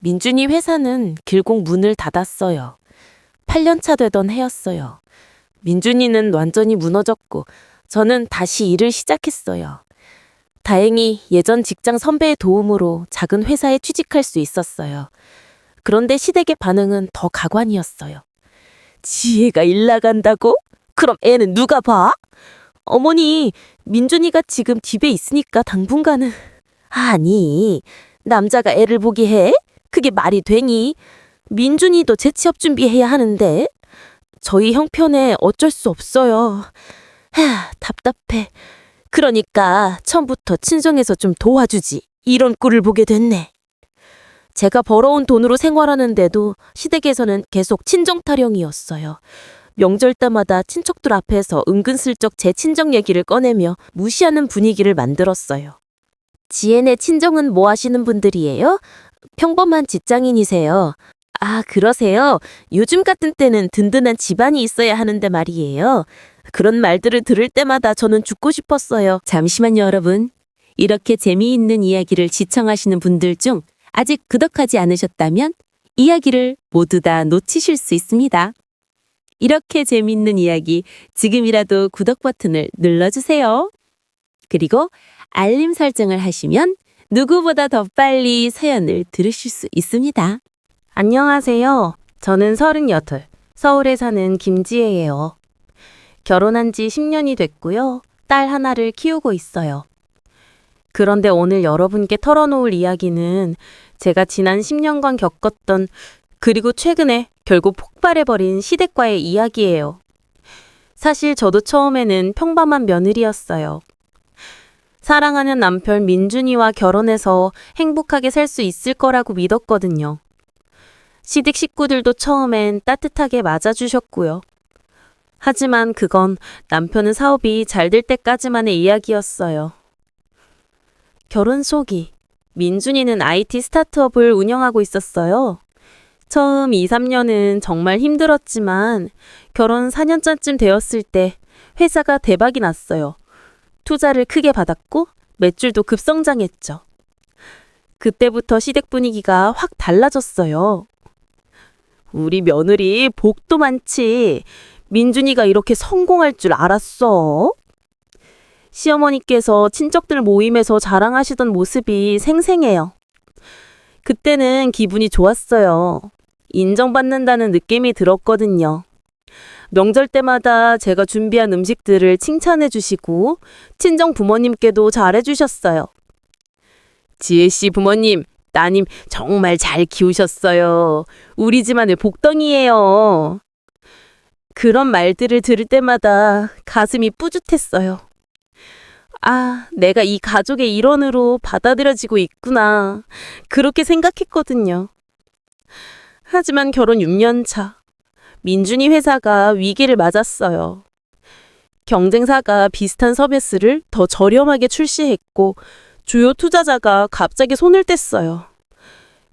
민준이 회사는 길고 문을 닫았어요. 8년차 되던 해였어요. 민준이는 완전히 무너졌고 저는 다시 일을 시작했어요. 다행히 예전 직장 선배의 도움으로 작은 회사에 취직할 수 있었어요. 그런데 시댁의 반응은 더 가관이었어요. 지혜가 일 나간다고? 그럼 애는 누가 봐? 어머니, 민준이가 지금 집에 있으니까 당분간은... 아니, 남자가 애를 보게 해? 그게 말이 되니? 민준이도 재취업 준비해야 하는데. 저희 형편에 어쩔 수 없어요. 답답해. 그러니까 처음부터 친정에서 좀 도와주지. 이런 꼴을 보게 됐네. 제가 벌어온 돈으로 생활하는데도 시댁에서는 계속 친정 타령이었어요. 명절 때마다 친척들 앞에서 은근슬쩍 제 친정 얘기를 꺼내며 무시하는 분위기를 만들었어요. 지혜네 친정은 뭐 하시는 분들이에요? 평범한 직장인이세요. 아, 그러세요? 요즘 같은 때는 든든한 집안이 있어야 하는데 말이에요. 그런 말들을 들을 때마다 저는 죽고 싶었어요. 잠시만요, 여러분. 이렇게 재미있는 이야기를 시청하시는 분들 중 아직 구독하지 않으셨다면 이야기를 모두 다 놓치실 수 있습니다. 이렇게 재미있는 이야기 지금이라도 구독 버튼을 눌러주세요. 그리고 알림 설정을 하시면 누구보다 더 빨리 사연을 들으실 수 있습니다. 안녕하세요. 저는 38, 서울에 사는 김지혜예요. 결혼한 지 10년이 됐고요. 딸 하나를 키우고 있어요. 그런데 오늘 여러분께 털어놓을 이야기는 제가 지난 10년간 겪었던 그리고 최근에 결국 폭발해버린 시댁과의 이야기예요. 사실 저도 처음에는 평범한 며느리였어요. 사랑하는 남편 민준이와 결혼해서 행복하게 살 수 있을 거라고 믿었거든요. 시댁 식구들도 처음엔 따뜻하게 맞아주셨고요. 하지만 그건 남편은 사업이 잘 될 때까지만의 이야기였어요. 결혼 초기, 민준이는 IT 스타트업을 운영하고 있었어요. 처음 2, 3년은 정말 힘들었지만 결혼 4년차쯤 되었을 때 회사가 대박이 났어요. 투자를 크게 받았고 매출도 급성장했죠. 그때부터 시댁 분위기가 확 달라졌어요. 우리 며느리 복도 많지. 민준이가 이렇게 성공할 줄 알았어? 시어머니께서 친척들 모임에서 자랑하시던 모습이 생생해요. 그때는 기분이 좋았어요. 인정받는다는 느낌이 들었거든요. 명절 때마다 제가 준비한 음식들을 칭찬해 주시고 친정 부모님께도 잘해 주셨어요. 지혜 씨 부모님, 따님 정말 잘 키우셨어요. 우리 집안의 복덩이에요. 그런 말들을 들을 때마다 가슴이 뿌듯했어요. 아, 내가 이 가족의 일원으로 받아들여지고 있구나. 그렇게 생각했거든요. 하지만 결혼 6년 차, 민준이 회사가 위기를 맞았어요. 경쟁사가 비슷한 서비스를 더 저렴하게 출시했고 주요 투자자가 갑자기 손을 뗐어요.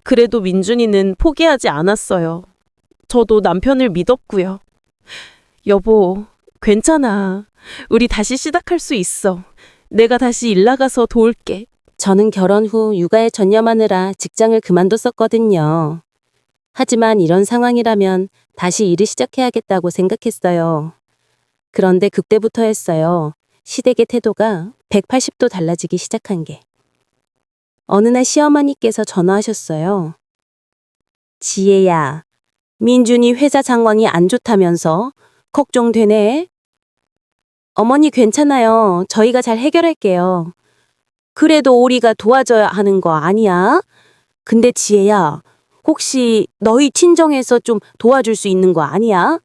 그래도 민준이는 포기하지 않았어요. 저도 남편을 믿었고요. 여보, 괜찮아. 우리 다시 시작할 수 있어. 내가 다시 일 나가서 도울게. 저는 결혼 후 육아에 전념하느라 직장을 그만뒀었거든요. 하지만 이런 상황이라면 다시 일을 시작해야겠다고 생각했어요. 그런데 그때부터였어요. 시댁의 태도가 180도 달라지기 시작한 게. 어느 날 시어머니께서 전화하셨어요. 지혜야, 민준이 회사 상황이 안 좋다면서 걱정되네. 어머니 괜찮아요. 저희가 잘 해결할게요. 그래도 우리가 도와줘야 하는 거 아니야? 근데 지혜야, 혹시 너희 친정에서 좀 도와줄 수 있는 거 아니야?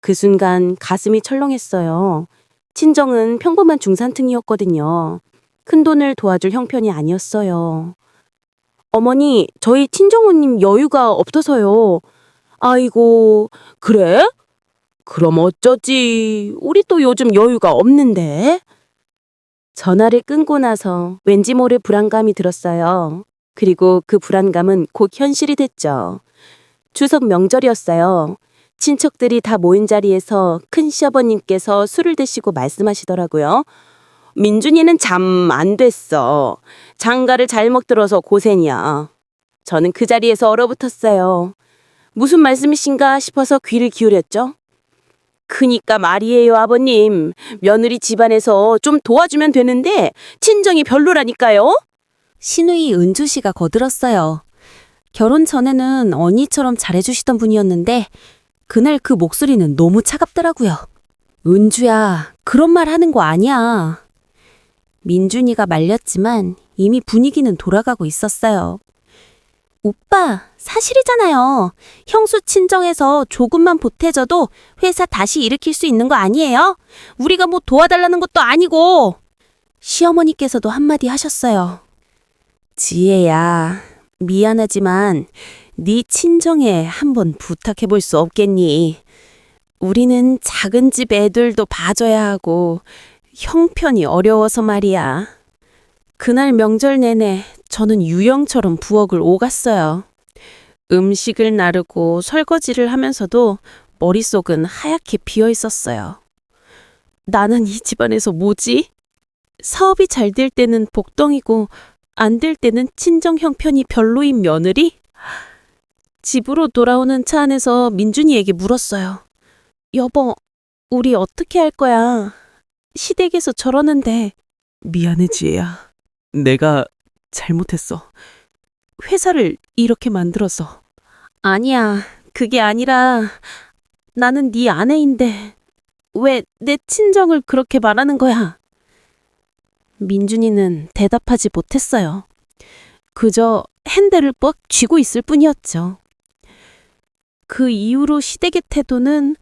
그 순간 가슴이 철렁했어요. 친정은 평범한 중산층이었거든요. 큰돈을 도와줄 형편이 아니었어요. 어머니, 저희 친정어님 여유가 없어서요. 아이고, 그래? 그럼 어쩌지? 우리 또 요즘 여유가 없는데? 전화를 끊고 나서 왠지 모를 불안감이 들었어요. 그리고 그 불안감은 곧 현실이 됐죠. 추석 명절이었어요. 친척들이 다 모인 자리에서 큰 시어버님께서 술을 드시고 말씀하시더라고요. 민준이는 잠 안 됐어. 장가를 잘못 들어서 고생이야. 저는 그 자리에서 얼어붙었어요. 무슨 말씀이신가 싶어서 귀를 기울였죠. 그니까 말이에요, 아버님. 며느리 집안에서 좀 도와주면 되는데 친정이 별로라니까요. 신우이 은주 씨가 거들었어요. 결혼 전에는 언니처럼 잘해주시던 분이었는데 그날 그 목소리는 너무 차갑더라고요. 은주야, 그런 말 하는 거 아니야. 민준이가 말렸지만 이미 분위기는 돌아가고 있었어요. 오빠, 사실이잖아요. 형수 친정에서 조금만 보태줘도 회사 다시 일으킬 수 있는 거 아니에요? 우리가 뭐 도와달라는 것도 아니고. 시어머니께서도 한마디 하셨어요. 지혜야, 미안하지만 네 친정에 한번 부탁해 볼 수 없겠니? 우리는 작은 집 애들도 봐줘야 하고 형편이 어려워서 말이야. 그날 명절 내내 저는 유령처럼 부엌을 오갔어요. 음식을 나르고 설거지를 하면서도 머릿속은 하얗게 비어 있었어요. 나는 이 집안에서 뭐지? 사업이 잘 될 때는 복덩이고 안 될 때는 친정 형편이 별로인 며느리? 집으로 돌아오는 차 안에서 민준이에게 물었어요. 여보, 우리 어떻게 할 거야? 시댁에서 저러는데. 미안해, 지혜야. 내가 잘못했어. 회사를 이렇게 만들어서. 아니야, 그게 아니라 나는 네 아내인데 왜 내 친정을 그렇게 말하는 거야? 민준이는 대답하지 못했어요. 그저 핸들을 뻑 쥐고 있을 뿐이었죠. 그 이후로 시댁의 태도는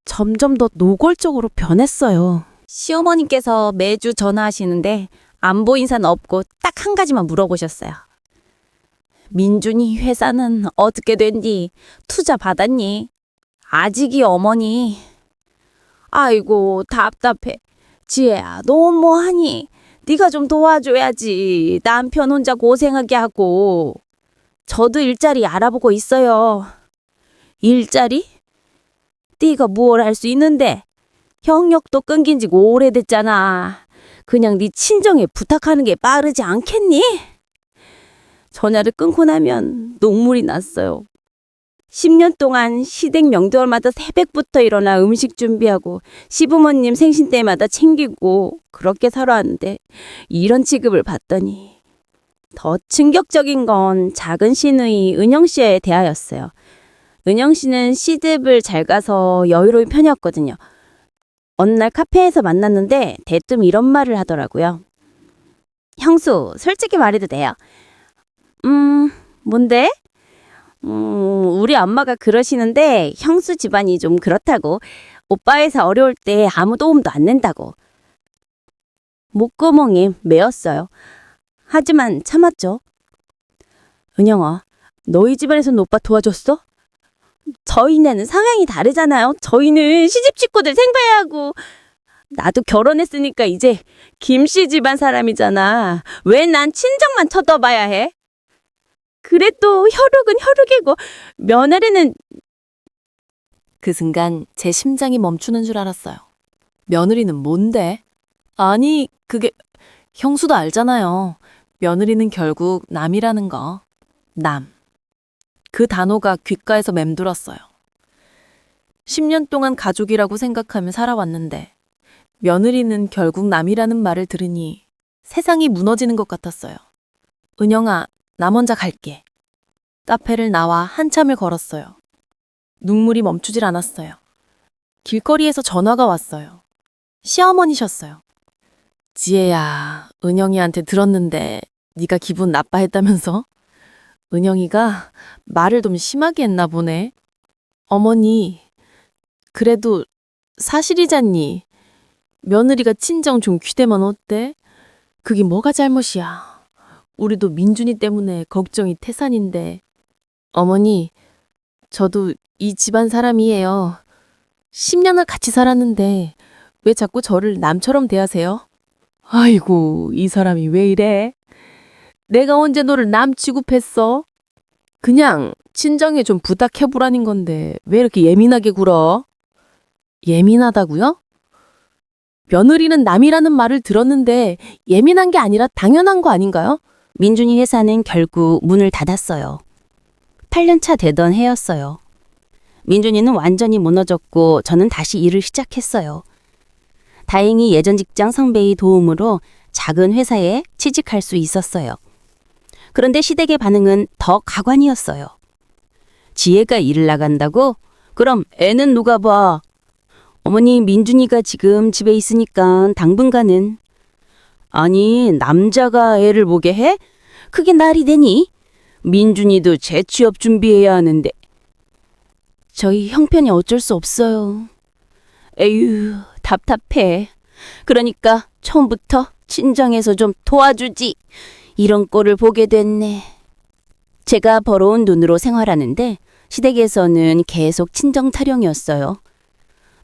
점점 더 노골적으로 변했어요. 시어머님께서 매주 전화하시는데 안보 인사는 없고 딱 한 가지만 물어보셨어요. 민준이 회사는 어떻게 된디? 투자 받았니? 아직이 어머니. 아이고 답답해. 지혜야 너 뭐하니? 네가 좀 도와줘야지. 남편 혼자 고생하게 하고. 저도 일자리 알아보고 있어요. 일자리? 네가 뭘 할 수 있는데? 경력도 끊긴 지 오래됐잖아. 그냥 네 친정에 부탁하는 게 빠르지 않겠니? 전화를 끊고 나면 눈물이 났어요. 10년 동안 시댁 명절마다 새벽부터 일어나 음식 준비하고 시부모님 생신 때마다 챙기고 그렇게 살아왔는데 이런 취급을 받더니 더 충격적인 건 작은 시누이 은영 씨에 대하였어요. 은영 씨는 시집을 잘 가서 여유로운 편이었거든요. 어느 날 카페에서 만났는데 대뜸 이런 말을 하더라고요. 형수, 솔직히 말해도 돼요. 뭔데? 우리 엄마가 그러시는데 형수 집안이 좀 그렇다고. 오빠 회사 어려울 때 아무 도움도 안 낸다고. 목구멍이 메었어요. 하지만 참았죠. 은영아, 너희 집안에서는 오빠 도와줬어? 저희는 상황이 다르잖아요. 저희는 시집 식구들 생봐야 하고. 나도 결혼했으니까 이제 김씨 집안 사람이잖아. 왜 난 친정만 쳐다봐야 해? 그래도 혈육은 혈육이고 며느리는. 그 순간 제 심장이 멈추는 줄 알았어요. 며느리는 뭔데? 아니, 그게 형수도 알잖아요. 며느리는 결국 남이라는 거. 남. 그 단어가 귓가에서 맴돌았어요. 10년 동안 가족이라고 생각하며 살아왔는데 며느리는 결국 남이라는 말을 들으니 세상이 무너지는 것 같았어요. 은영아, 나 먼저 갈게. 카페를 나와 한참을 걸었어요. 눈물이 멈추질 않았어요. 길거리에서 전화가 왔어요. 시어머니셨어요. 지혜야, 은영이한테 들었는데 네가 기분 나빠했다면서? 은영이가 말을 좀 심하게 했나 보네. 어머니, 그래도 사실이잖니. 며느리가 친정 좀 귀대면 어때? 그게 뭐가 잘못이야. 우리도 민준이 때문에 걱정이 태산인데. 어머니, 저도 이 집안 사람이에요. 10년을 같이 살았는데 왜 자꾸 저를 남처럼 대하세요? 아이고, 이 사람이 왜 이래? 내가 언제 너를 남 취급했어? 그냥 친정에 좀 부탁해보라는 건데 왜 이렇게 예민하게 굴어? 예민하다고요? 며느리는 남이라는 말을 들었는데 예민한 게 아니라 당연한 거 아닌가요? 민준이 회사는 결국 문을 닫았어요. 8년 차 되던 해였어요. 민준이는 완전히 무너졌고 저는 다시 일을 시작했어요. 다행히 예전 직장 선배의 도움으로 작은 회사에 취직할 수 있었어요. 그런데 시댁의 반응은 더 가관이었어요. 지혜가 일을 나간다고? 그럼 애는 누가 봐? 어머니, 민준이가 지금 집에 있으니까 당분간은. 아니, 남자가 애를 보게 해? 그게 말이 되니? 민준이도 재취업 준비해야 하는데. 저희 형편이 어쩔 수 없어요. 에휴, 답답해. 그러니까 처음부터 친정에서 좀 도와주지. 이런 꼴을 보게 됐네. 제가 벌어온 돈으로 생활하는데 시댁에서는 계속 친정 타령이었어요.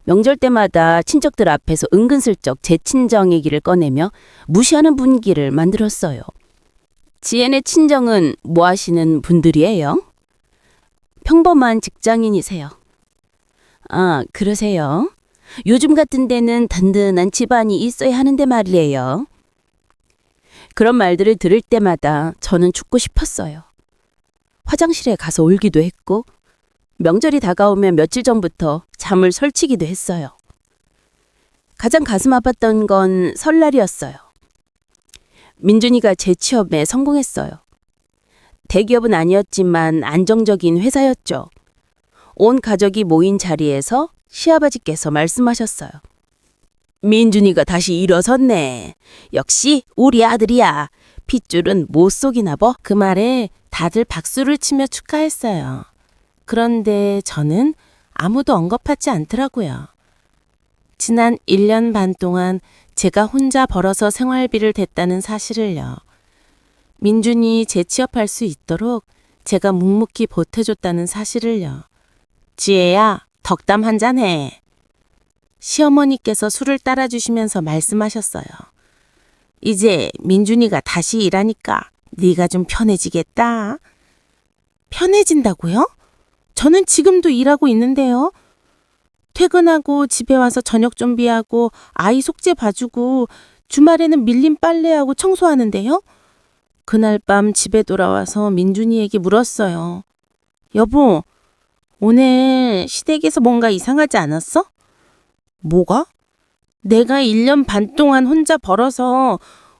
명절 때마다 친척들 앞에서 은근슬쩍 제 친정 얘기를 꺼내며 무시하는 분위기를 만들었어요. 지혜네 친정은 뭐 하시는 분들이에요? 평범한 직장인이세요. 아, 그러세요? 요즘 같은 데는 든든한 집안이 있어야 하는데 말이에요. 그런 말들을 들을 때마다 저는 죽고 싶었어요. 화장실에 가서 울기도 했고 명절이 다가오면 며칠 전부터 잠을 설치기도 했어요. 가장 가슴 아팠던 건 설날이었어요. 민준이가 재취업에 성공했어요. 대기업은 아니었지만 안정적인 회사였죠. 온 가족이 모인 자리에서 시아버지께서 말씀하셨어요. 민준이가 다시 일어섰네. 역시 우리 아들이야. 핏줄은 못 속이나 봐. 그 말에 다들 박수를 치며 축하했어요. 그런데 저는 아무도 언급하지 않더라고요. 지난 1년 반 동안 제가 혼자 벌어서 생활비를 댔다는 사실을요. 민준이 재취업할 수 있도록 제가 묵묵히 보태줬다는 사실을요. 지혜야, 덕담 한 잔 해. 시어머니께서 술을 따라주시면서 말씀하셨어요. 이제 민준이가 다시 일하니까 네가 좀 편해지겠다. 편해진다고요? 저는 지금도 일하고 있는데요. 퇴근하고 집에 와서 저녁 준비하고 아이 속죄 봐주고 주말에는 밀린 빨래하고 청소하는데요. 그날 밤 집에 돌아와서 민준이에게 물었어요. 여보, 오늘 시댁에서 뭔가 이상하지 않았어? 뭐가? 내가 1년 반 동안 혼자 벌어서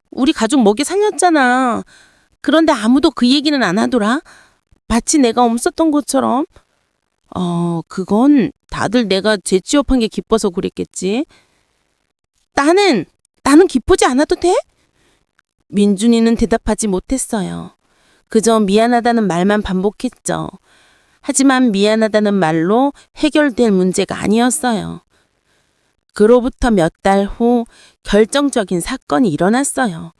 우리 가족 먹여 살렸잖아. 그런데 아무도 그 얘기는 안 하더라. 마치 내가 없었던 것처럼. 그건 다들 내가 재취업한 게 기뻐서 그랬겠지. 나는 기쁘지 않아도 돼? 민준이는 대답하지 못했어요. 그저 미안하다는 말만 반복했죠. 하지만 미안하다는 말로 해결될 문제가 아니었어요. 그로부터 몇 달 후 결정적인 사건이 일어났어요.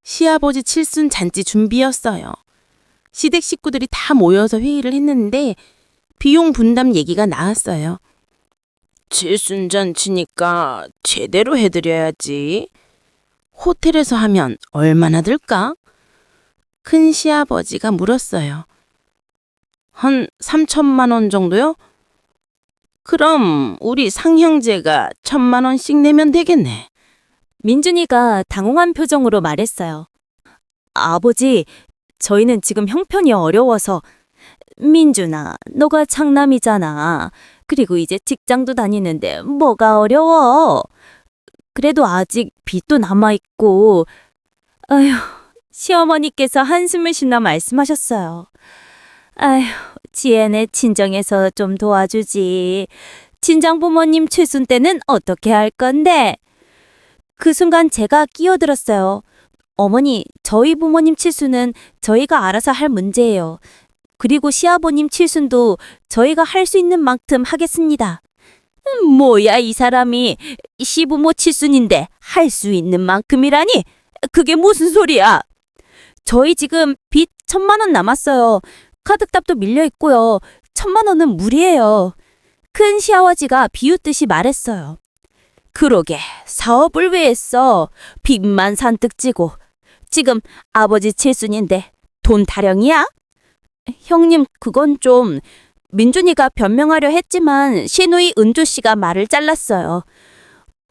시아버지 칠순 잔치 준비였어요. 시댁 식구들이 다 모여서 회의를 했는데 비용 분담 얘기가 나왔어요. 칠순 잔치니까 제대로 해드려야지. 호텔에서 하면 얼마나 들까? 큰 시아버지가 물었어요. 한 3천만 원 정도요? 그럼 우리 상형제가 1,000만 원씩 내면 되겠네. 민준이가 당황한 표정으로 말했어요. 아버지, 저희는 지금 형편이 어려워서. 민준아, 너가 장남이잖아. 그리고 이제 직장도 다니는데 뭐가 어려워? 그래도 아직 빚도 남아있고. 아휴, 시어머니께서 한숨을 쉬며 말씀하셨어요. 아휴, 지혜네 친정에서 좀 도와주지. 친정 부모님 칠순 때는 어떻게 할 건데? 그 순간 제가 끼어들었어요. 어머니, 저희 부모님 칠순은 저희가 알아서 할 문제예요. 그리고 시아버님 칠순도 저희가 할 수 있는 만큼 하겠습니다. 뭐야, 이 사람이. 시부모 칠순인데 할 수 있는 만큼이라니? 그게 무슨 소리야? 저희 지금 빚 1,000만 원 남았어요. 카드값도 밀려 있고요. 1,000만 원은 무리예요. 큰 시아버지가 비웃듯이 말했어요. 그러게, 사업을 왜 했어? 빚만 산뜩 지고. 지금 아버지 칠순인데 돈 타령이야? 형님, 그건 좀. 민준이가 변명하려 했지만 시누이 은주 씨가 말을 잘랐어요.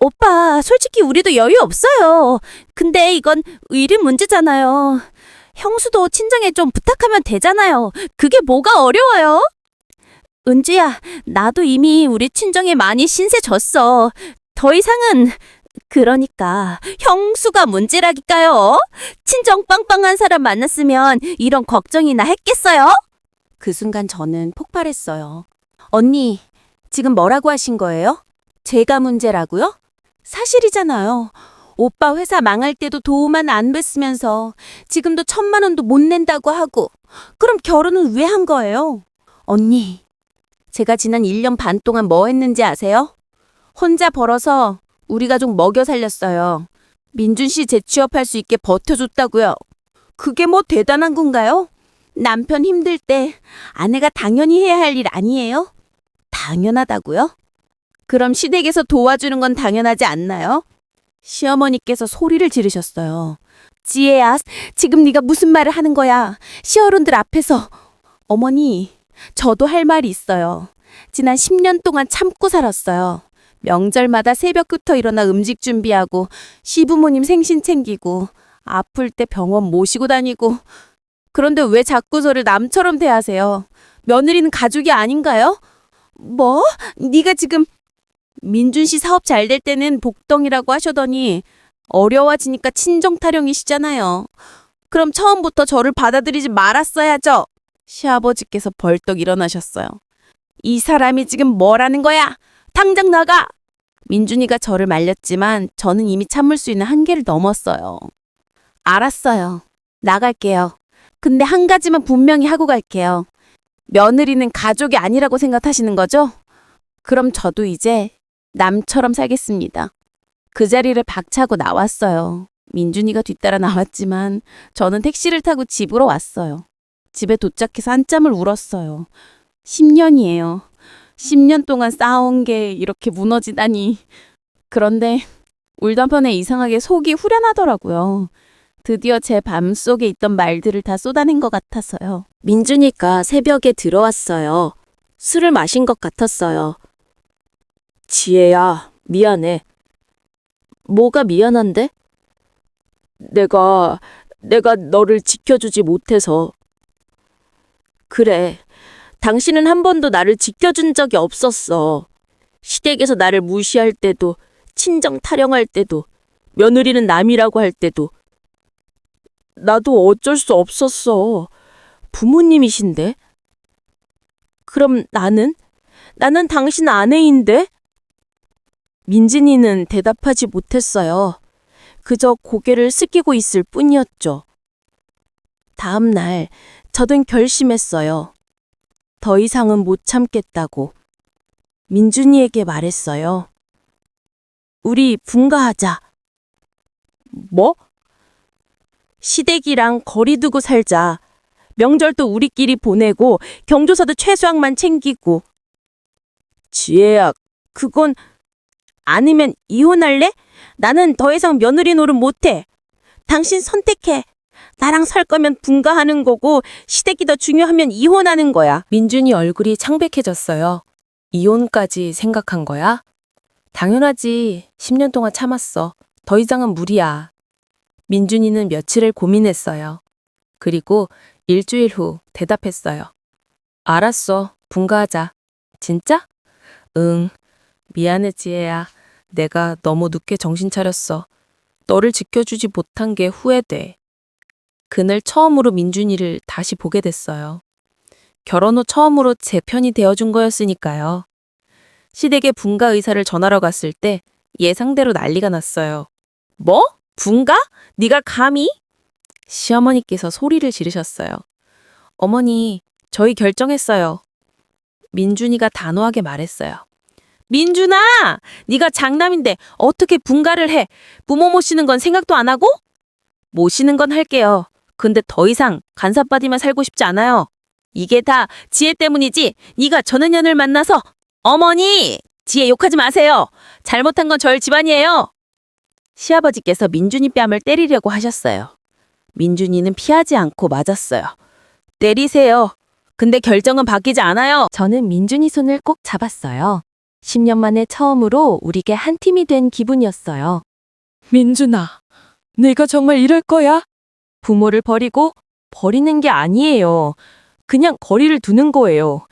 오빠, 솔직히 우리도 여유 없어요. 근데 이건 의리 문제잖아요. 형수도 친정에 좀 부탁하면 되잖아요. 그게 뭐가 어려워요? 은주야, 나도 이미 우리 친정에 많이 신세 졌어. 더 이상은 그러니까 형수가 문제라니까요. 친정 빵빵한 사람 만났으면 이런 걱정이나 했겠어요? 그 순간 저는 폭발했어요. 언니, 지금 뭐라고 하신 거예요? 제가 문제라고요? 사실이잖아요. 오빠 회사 망할 때도 도움만 안 뵀으면서 지금도 1,000만 원도 못 낸다고 하고 그럼 결혼은 왜 한 거예요? 언니, 제가 지난 1년 반 동안 뭐 했는지 아세요? 혼자 벌어서 우리 가족 먹여 살렸어요. 민준 씨 재취업할 수 있게 버텨줬다고요. 그게 뭐 대단한 건가요? 남편 힘들 때 아내가 당연히 해야 할 일 아니에요? 당연하다고요? 그럼 시댁에서 도와주는 건 당연하지 않나요? 시어머니께서 소리를 지르셨어요. 지혜야, 지금 네가 무슨 말을 하는 거야? 시어른들 앞에서. 어머니, 저도 할 말이 있어요. 지난 10년 동안 참고 살았어요. 명절마다 새벽부터 일어나 음식 준비하고 시부모님 생신 챙기고 아플 때 병원 모시고 다니고. 그런데 왜 자꾸 저를 남처럼 대하세요? 며느리는 가족이 아닌가요? 뭐? 네가 지금 민준 씨 사업 잘 될 때는 복덩이라고 하셔더니 어려워지니까 친정 타령이시잖아요. 그럼 처음부터 저를 받아들이지 말았어야죠. 시아버지께서 벌떡 일어나셨어요. 이 사람이 지금 뭐라는 거야? 당장 나가! 민준이가 저를 말렸지만 저는 이미 참을 수 있는 한계를 넘었어요. 알았어요. 나갈게요. 근데 한 가지만 분명히 하고 갈게요. 며느리는 가족이 아니라고 생각하시는 거죠? 그럼 저도 이제 남처럼 살겠습니다. 그 자리를 박차고 나왔어요. 민준이가 뒤따라 나왔지만 저는 택시를 타고 집으로 왔어요. 집에 도착해서 한참을 울었어요. 10년이에요. 10년 동안 쌓아온 게 이렇게 무너지다니. 그런데 울던 편에 이상하게 속이 후련하더라고요. 드디어 제 맘속에 있던 말들을 다 쏟아낸 것 같아서요. 민준이가 새벽에 들어왔어요. 술을 마신 것 같았어요. 지혜야, 미안해. 뭐가 미안한데? 내가 너를 지켜주지 못해서. 그래, 당신은 한 번도 나를 지켜준 적이 없었어. 시댁에서 나를 무시할 때도, 친정 타령할 때도, 며느리는 남이라고 할 때도. 나도 어쩔 수 없었어. 부모님이신데? 그럼 나는 당신 아내인데? 민진이는 대답하지 못했어요. 그저 고개를 숙이고 있을 뿐이었죠. 다음 날 저는 결심했어요. 더 이상은 못 참겠다고. 민준이에게 말했어요. 우리 분가하자. 뭐? 시댁이랑 거리 두고 살자. 명절도 우리끼리 보내고 경조사도 최소한만 챙기고. 지혜야, 그건 아니면 이혼할래? 나는 더 이상 며느리 노릇 못해. 당신 선택해. 나랑 살 거면 분가하는 거고 시댁이 더 중요하면 이혼하는 거야. 민준이 얼굴이 창백해졌어요. 이혼까지 생각한 거야? 당연하지. 10년 동안 참았어. 더 이상은 무리야. 민준이는 며칠을 고민했어요. 그리고 일주일 후 대답했어요. 알았어. 분가하자. 진짜? 응. 미안해, 지혜야. 내가 너무 늦게 정신 차렸어. 너를 지켜주지 못한 게 후회돼. 그날 처음으로 민준이를 다시 보게 됐어요. 결혼 후 처음으로 제 편이 되어준 거였으니까요. 시댁에 분가 의사를 전하러 갔을 때 예상대로 난리가 났어요. 뭐? 분가? 네가 감히? 시어머니께서 소리를 지르셨어요. 어머니, 저희 결정했어요. 민준이가 단호하게 말했어요. 민준아! 네가 장남인데 어떻게 분가를 해? 부모 모시는 건 생각도 안 하고? 모시는 건 할게요. 근데 더 이상 간섭받으며 살고 싶지 않아요. 이게 다 지혜 때문이지. 네가 저는 년을 만나서. 어머니! 지혜 욕하지 마세요. 잘못한 건 저희 집안이에요. 시아버지께서 민준이 뺨을 때리려고 하셨어요. 민준이는 피하지 않고 맞았어요. 때리세요. 근데 결정은 바뀌지 않아요. 저는 민준이 손을 꼭 잡았어요. 10년 만에 처음으로 우리게 한 팀이 된 기분이었어요. 민준아, 내가 정말 이럴 거야? 부모를 버리는 게 아니에요. 그냥 거리를 두는 거예요.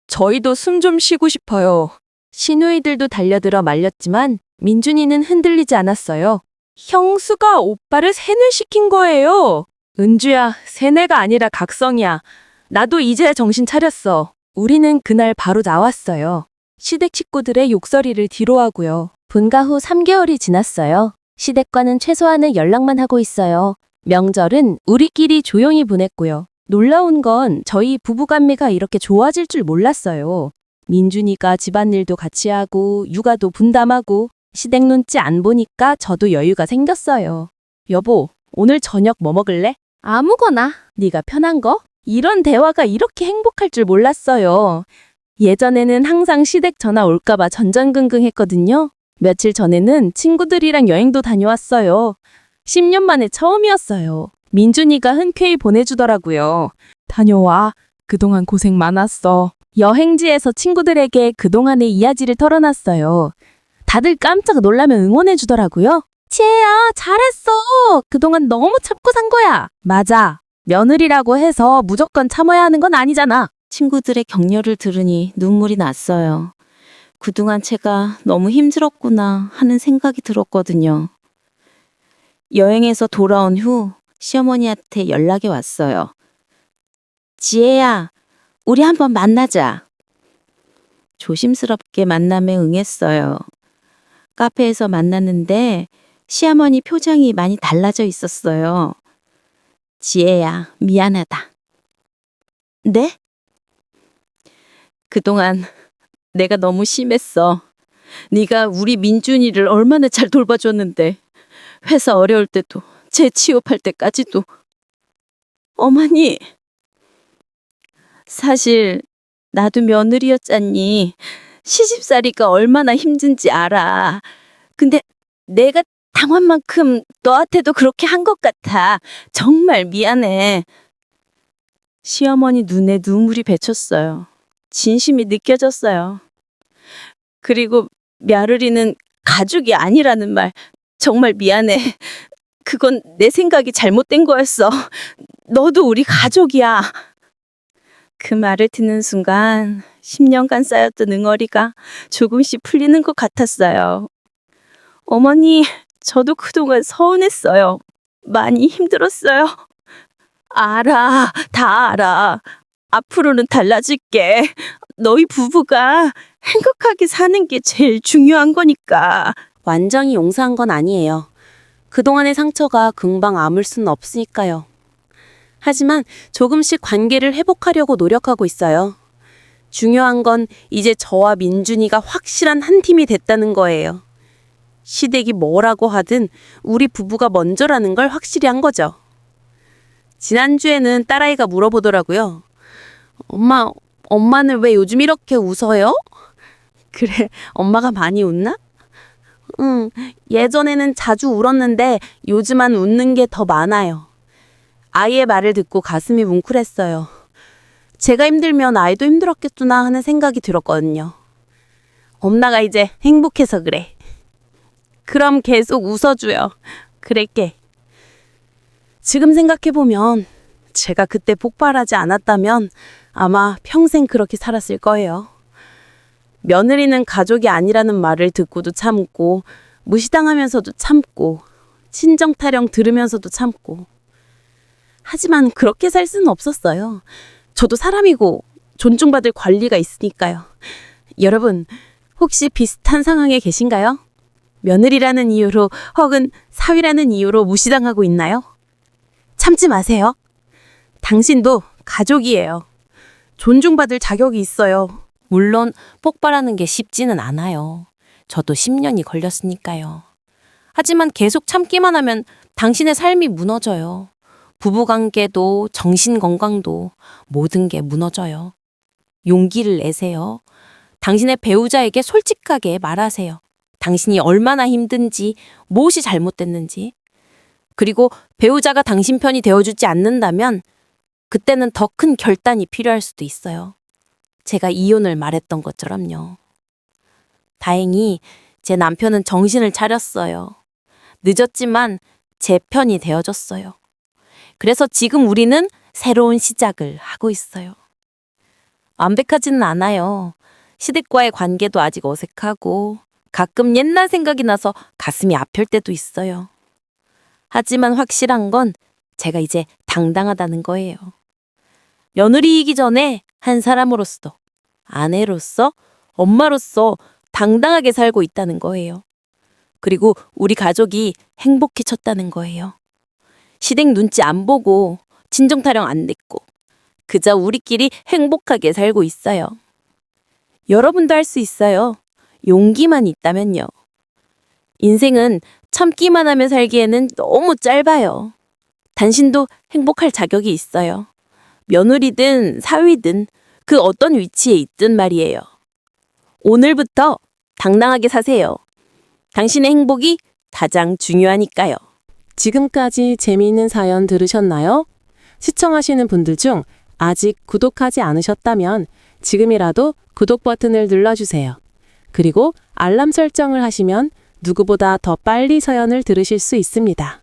저희도 숨 좀 쉬고 싶어요. 시누이들도 달려들어 말렸지만 민준이는 흔들리지 않았어요. 형수가 오빠를 세뇌시킨 거예요. 은주야, 세뇌가 아니라 각성이야. 나도 이제 정신 차렸어. 우리는 그날 바로 나왔어요. 시댁 식구들의 욕설이를 뒤로하고요. 분가 후 3개월이 지났어요. 시댁과는 최소한의 연락만 하고 있어요. 명절은 우리끼리 조용히 보냈고요. 놀라운 건 저희 부부관계가 이렇게 좋아질 줄 몰랐어요. 민준이가 집안일도 같이 하고 육아도 분담하고 시댁 눈치 안 보니까 저도 여유가 생겼어요. 여보, 오늘 저녁 뭐 먹을래? 아무거나. 네가 편한 거? 이런 대화가 이렇게 행복할 줄 몰랐어요. 예전에는 항상 시댁 전화 올까봐 전전긍긍했거든요. 며칠 전에는 친구들이랑 여행도 다녀왔어요. 10년 만에 처음이었어요. 민준이가 흔쾌히 보내주더라고요. 다녀와. 그동안 고생 많았어. 여행지에서 친구들에게 그동안의 이야기를 털어놨어요. 다들 깜짝 놀라며 응원해주더라고요. 지혜야, 잘했어. 그동안 너무 참고 산 거야. 맞아. 며느리라고 해서 무조건 참아야 하는 건 아니잖아. 친구들의 격려를 들으니 눈물이 났어요. 그동안 제가 너무 힘들었구나 하는 생각이 들었거든요. 여행에서 돌아온 후 시어머니한테 연락이 왔어요. 지혜야, 우리 한번 만나자. 조심스럽게 만남에 응했어요. 카페에서 만났는데 시어머니 표정이 많이 달라져 있었어요. 지혜야, 미안하다. 네? 그동안 내가 너무 심했어. 네가 우리 민준이를 얼마나 잘 돌봐줬는데. 회사 어려울 때도 재취업할 때까지도. 어머니, 사실 나도 며느리였잖니. 시집살이가 얼마나 힘든지 알아. 근데 내가 당한 만큼 너한테도 그렇게 한 것 같아. 정말 미안해. 시어머니 눈에 눈물이 맺혔어요. 진심이 느껴졌어요. 그리고 며느리는 가족이 아니라는 말 정말 미안해. 그건 내 생각이 잘못된 거였어. 너도 우리 가족이야. 그 말을 듣는 순간 10년간 쌓였던 응어리가 조금씩 풀리는 것 같았어요. 어머니, 저도 그동안 서운했어요. 많이 힘들었어요. 알아, 다 알아. 앞으로는 달라질게. 너희 부부가 행복하게 사는 게 제일 중요한 거니까. 완전히 용서한 건 아니에요. 그동안의 상처가 금방 아물 수는 없으니까요. 하지만 조금씩 관계를 회복하려고 노력하고 있어요. 중요한 건 이제 저와 민준이가 확실한 한 팀이 됐다는 거예요. 시댁이 뭐라고 하든 우리 부부가 먼저라는 걸 확실히 한 거죠. 지난주에는 딸아이가 물어보더라고요. 엄마는 왜 요즘 이렇게 웃어요? 그래, 엄마가 많이 웃나? 응, 예전에는 자주 울었는데 요즘은 웃는 게 더 많아요. 아이의 말을 듣고 가슴이 뭉클했어요. 제가 힘들면 아이도 힘들었겠구나 하는 생각이 들었거든요. 엄마가 이제 행복해서 그래. 그럼 계속 웃어줘요. 그럴게. 지금 생각해보면 제가 그때 폭발하지 않았다면 아마 평생 그렇게 살았을 거예요. 며느리는 가족이 아니라는 말을 듣고도 참고, 무시당하면서도 참고, 친정 타령 들으면서도 참고. 하지만 그렇게 살 수는 없었어요. 저도 사람이고 존중받을 권리가 있으니까요. 여러분, 혹시 비슷한 상황에 계신가요? 며느리라는 이유로 혹은 사위라는 이유로 무시당하고 있나요? 참지 마세요. 당신도 가족이에요. 존중받을 자격이 있어요. 물론 폭발하는 게 쉽지는 않아요. 저도 10년이 걸렸으니까요. 하지만 계속 참기만 하면 당신의 삶이 무너져요. 부부관계도 정신건강도 모든 게 무너져요. 용기를 내세요. 당신의 배우자에게 솔직하게 말하세요. 당신이 얼마나 힘든지, 무엇이 잘못됐는지. 그리고 배우자가 당신 편이 되어주지 않는다면 그때는 더 큰 결단이 필요할 수도 있어요. 제가 이혼을 말했던 것처럼요. 다행히 제 남편은 정신을 차렸어요. 늦었지만 제 편이 되어줬어요. 그래서 지금 우리는 새로운 시작을 하고 있어요. 완벽하지는 않아요. 시댁과의 관계도 아직 어색하고 가끔 옛날 생각이 나서 가슴이 아플 때도 있어요. 하지만 확실한 건 제가 이제 당당하다는 거예요. 며느리이기 전에 한 사람으로서, 아내로서, 엄마로서 당당하게 살고 있다는 거예요. 그리고 우리 가족이 행복해졌다는 거예요. 시댁 눈치 안 보고 친정 타령 안 됐고 그저 우리끼리 행복하게 살고 있어요. 여러분도 할 수 있어요. 용기만 있다면요. 인생은 참기만 하며 살기에는 너무 짧아요. 당신도 행복할 자격이 있어요. 며느리든 사위든 그 어떤 위치에 있든 말이에요. 오늘부터 당당하게 사세요. 당신의 행복이 가장 중요하니까요. 지금까지 재미있는 사연 들으셨나요? 시청하시는 분들 중 아직 구독하지 않으셨다면 지금이라도 구독 버튼을 눌러주세요. 그리고 알람 설정을 하시면 누구보다 더 빨리 사연을 들으실 수 있습니다.